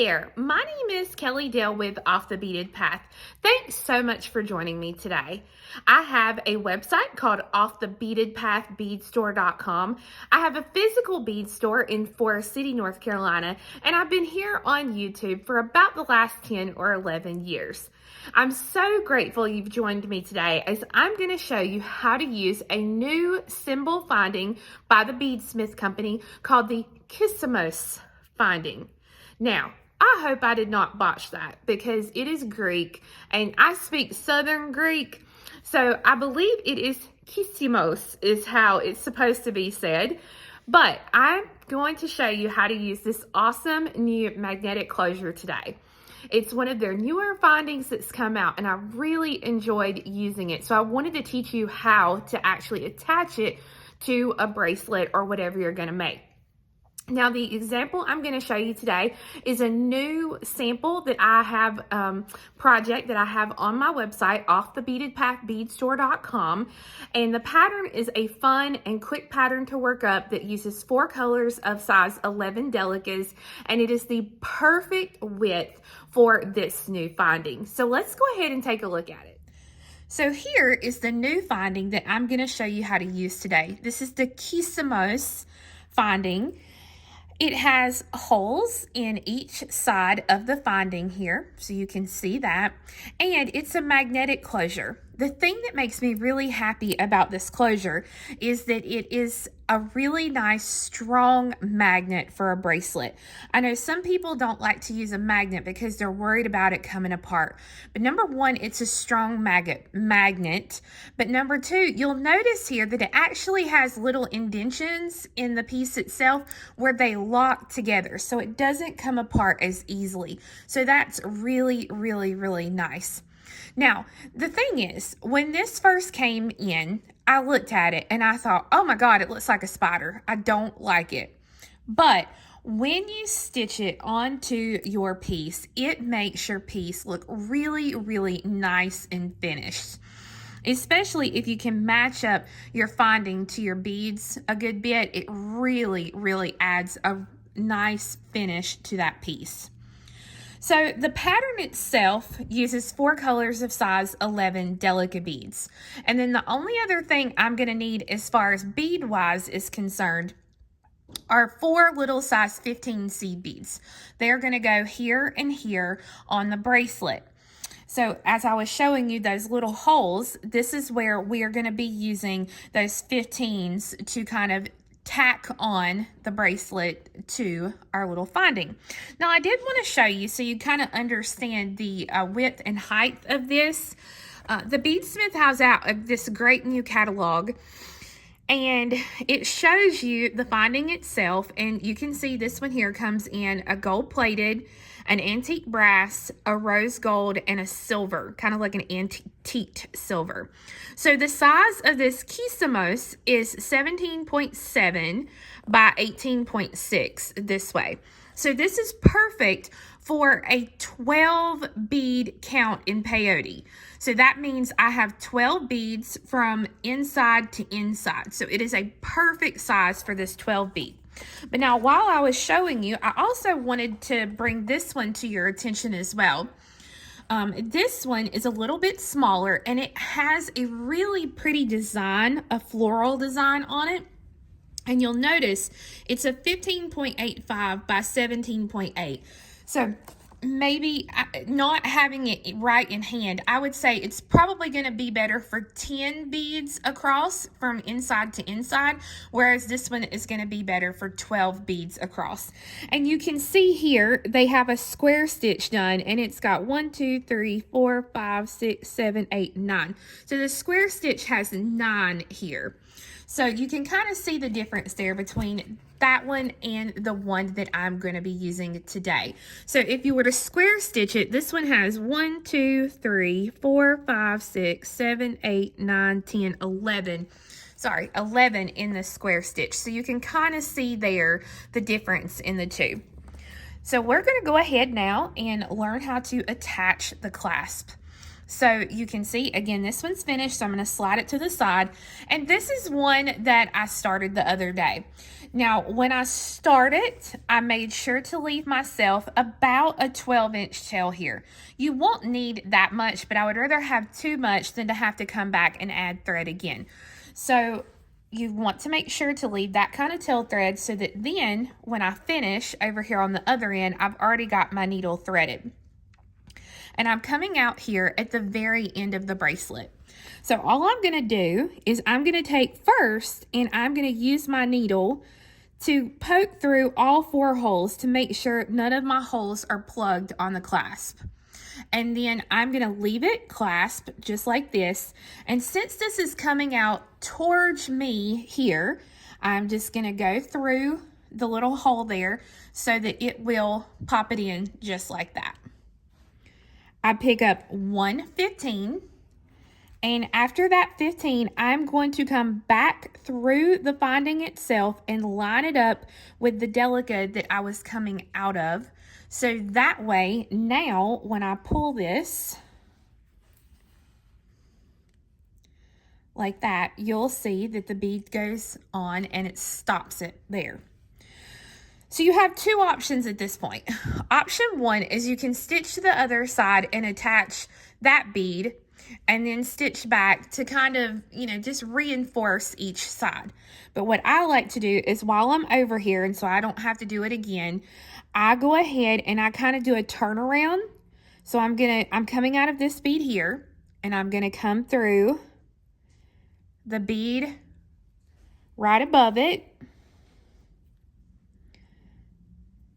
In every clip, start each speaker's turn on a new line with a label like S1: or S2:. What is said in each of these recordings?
S1: there, my name is Kelly Dale with Off the Beaded Path. Thanks so much for joining me today. I have a website called offthebeadedpathbeadstore.com. I have a physical bead store in Forest City, North Carolina, and I've been here on YouTube for about the last 10 or 11 years. I'm so grateful you've joined me today as I'm going to show you how to use a new cymbal finding by the BeadSmith company called the Kissamos Finding. Now, I hope I did not botch that because it is Greek and I speak Southern Greek, so I believe it is Kissamos is how it's supposed to be said. But I'm going to show you how to use this awesome new magnetic closure today. It's one of their newer findings that's come out and I really enjoyed using it. So I wanted to teach you how to actually attach it to a bracelet or whatever you're going to make. Now, the example I'm going to show you today is a new sample that I have, project that I have on my website, offthebeadedpathbeadstore.com. And the pattern is a fun and quick pattern to work up that uses 4 colors of size 11 delicas. And it is the perfect width for this new finding. So let's go ahead and take a look at it. So here is the new finding that I'm going to show you how to use today. This is the Kissamos Finding. It has holes in each side of the finding here, so you can see that, and it's a magnetic closure. The thing that makes me really happy about this closure is that it is a really nice, strong magnet for a bracelet. I know some people don't like to use a magnet because they're worried about it coming apart. But number one, it's a strong magnet. But number two, you'll notice here that it actually has little indentions in the piece itself where they lock together, so it doesn't come apart as easily. So that's really, really, really nice. Now, the thing is, when this first came in, I looked at it and I thought, oh my God, it looks like a spider. I don't like it. But when you stitch it onto your piece, it makes your piece look really, really nice and finished. Especially if you can match up your finding to your beads a good bit, it really, really adds a nice finish to that piece. So the pattern itself uses 4 colors of size 11 delicate beads. And then the only other thing I'm going to need as far as bead wise is concerned are 4 little size 15 seed beads. They're going to go here and here on the bracelet. So as I was showing you those little holes, this is where we are going to be using those 15s to kind of tack on the bracelet to our little finding. Now, I did want to show you so you kind of understand the width and height of this. The BeadSmith has out this great new catalog, and it shows you the finding itself, and you can see this one here comes in a gold-plated, an antique brass, a rose gold, and a silver, kind of like an antiqued silver. So the size of this Kissamos is 17.7 by 18.6 this way. So this is perfect for a 12 bead count in peyote. So that means I have 12 beads from inside to inside. So it is a perfect size for this 12 bead. But now, while I was showing you, I also wanted to bring this one to your attention as well. This one is a little bit smaller and it has a really pretty design, a floral design on it. And you'll notice it's a 15.85 by 17.8. So maybe not having it right in hand, I would say it's probably going to be better for 10 beads across from inside to inside, whereas this one is going to be better for 12 beads across. And you can see here they have a square stitch done, and it's got 1, 2, 3, 4, 5, 6, 7, 8, 9. So the square stitch has 9 here. So you can kind of see the difference there between that one and the one that I'm going to be using today. So if you were to square stitch it, this one has 1, 2, 3, 4, 5, 6, 7, 8, 9, 10, 11. Sorry, 11 in the square stitch. So you can kind of see there the difference in the two. So we're going to go ahead now and learn how to attach the clasp. So you can see, again, this one's finished, so I'm going to slide it to the side. And this is one that I started the other day. Now, when I started, I made sure to leave myself about a 12-inch tail here. You won't need that much, but I would rather have too much than to have to come back and add thread again. So you want to make sure to leave that kind of tail thread so that then when I finish over here on the other end, I've already got my needle threaded. And I'm coming out here at the very end of the bracelet. So all I'm gonna do is I'm gonna take first and I'm gonna use my needle to poke through all 4 holes to make sure none of my holes are plugged on the clasp. And then I'm gonna leave it clasped just like this. And since this is coming out towards me here, I'm just gonna go through the little hole there so that it will pop it in just like that. I pick up 1 15, and after that 15, I'm going to come back through the finding itself and line it up with the delica that I was coming out of. So that way, now when I pull this like that, you'll see that the bead goes on and it stops it there. So you have 2 options at this point. Option 1 is you can stitch to the other side and attach that bead and then stitch back to kind of, just reinforce each side. But what I like to do is while I'm over here, and so I don't have to do it again, I go ahead and I kind of do a turnaround. So I'm coming out of this bead here and I'm gonna come through the bead right above it.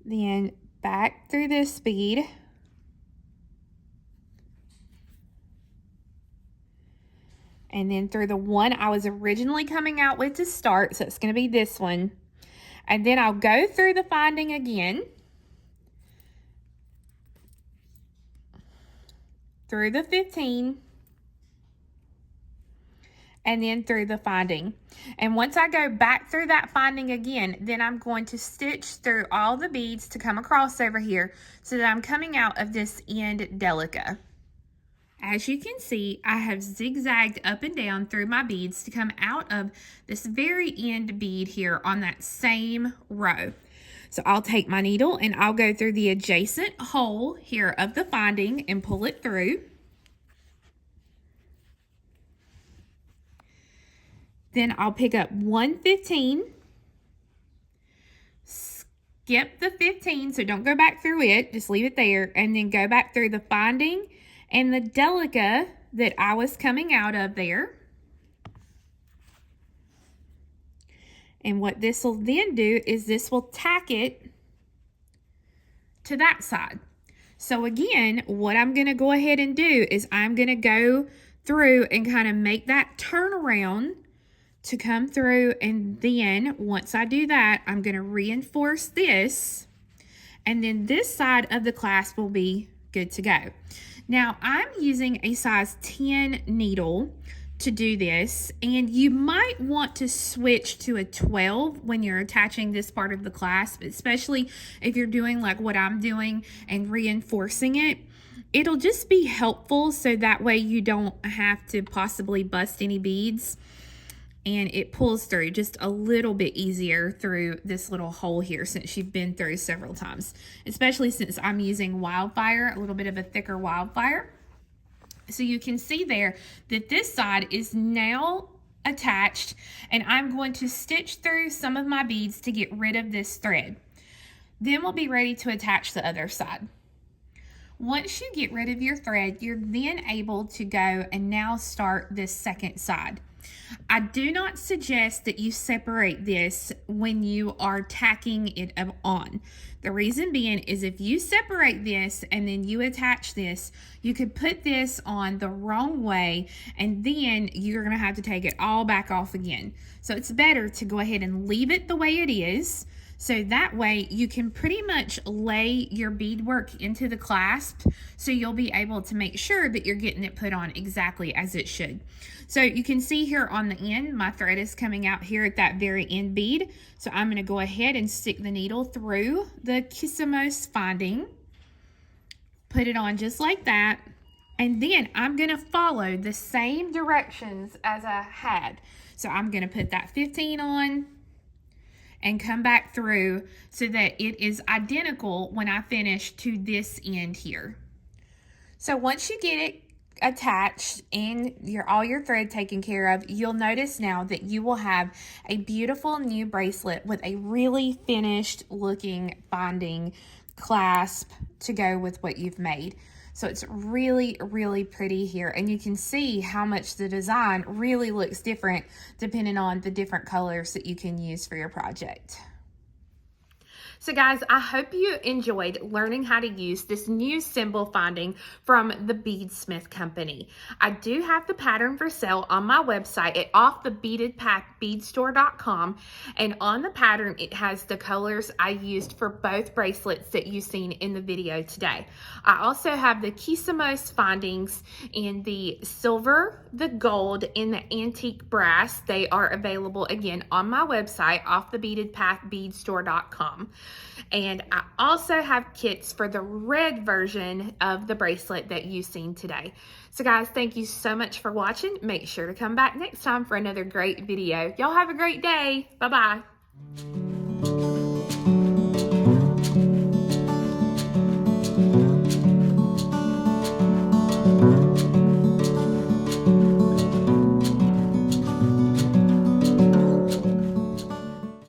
S1: Then back through this bead, and then through the one I was originally coming out with to start, so it's going to be this one, and then I'll go through the finding again, through the 15, and then through the finding. And once I go back through that finding again, then I'm going to stitch through all the beads to come across over here so that I'm coming out of this end delica. As you can see, I have zigzagged up and down through my beads to come out of this very end bead here on that same row. So I'll take my needle and I'll go through the adjacent hole here of the finding and pull it through. Then I'll pick up 1 15, skip the 15, so don't go back through it, just leave it there, and then go back through the finding and the delica that I was coming out of there. And what this will then do is this will tack it to that side. So again, what I'm going to go ahead and do is I'm going to go through and kind of make that turnaround to come through, and then once I do that, I'm going to reinforce this, and then this side of the clasp will be good to go. Now I'm using a size 10 needle to do this, and you might want to switch to a 12 when you're attaching this part of the clasp, especially if you're doing like what I'm doing and reinforcing it. It'll just be helpful so that way you don't have to possibly bust any beads, and it pulls through just a little bit easier through this little hole here since you've been through several times, especially since I'm using wildfire, a little bit of a thicker wildfire. So you can see there that this side is now attached, and I'm going to stitch through some of my beads to get rid of this thread. Then we'll be ready to attach the other side. Once you get rid of your thread, you're then able to go and now start this second side. I do not suggest that you separate this when you are tacking it on. The reason being is if you separate this and then you attach this, you could put this on the wrong way, and then you're going to have to take it all back off again. So it's better to go ahead and leave it the way it is. So that way you can pretty much lay your beadwork into the clasp, so you'll be able to make sure that you're getting it put on exactly as it should. So you can see here on the end, my thread is coming out here at that very end bead. So I'm going to go ahead and stick the needle through the Kissamos Finding, put it on just like that, And then I'm going to follow the same directions as I had. So I'm going to put that 15 on and come back through so that it is identical when I finish to this end here. So once you get it attached and all your thread taken care of, you'll notice now that you will have a beautiful new bracelet with a really finished looking binding clasp to go with what you've made. So it's really, really pretty here, and you can see how much the design really looks different depending on the different colors that you can use for your project. So guys, I hope you enjoyed learning how to use this new cymbal finding from the BeadSmith company. I do have the pattern for sale on my website at offthebeadedpathbeadstore.com, and on the pattern it has the colors I used for both bracelets that you've seen in the video today. I also have the Kissamos findings in the silver, the gold, and the antique brass. They are available again on my website offthebeadedpathbeadstore.com. And I also have kits for the red version of the bracelet that you've seen today. So guys, thank you so much for watching. Make sure to come back next time for another great video. Y'all have a great day. Bye-bye.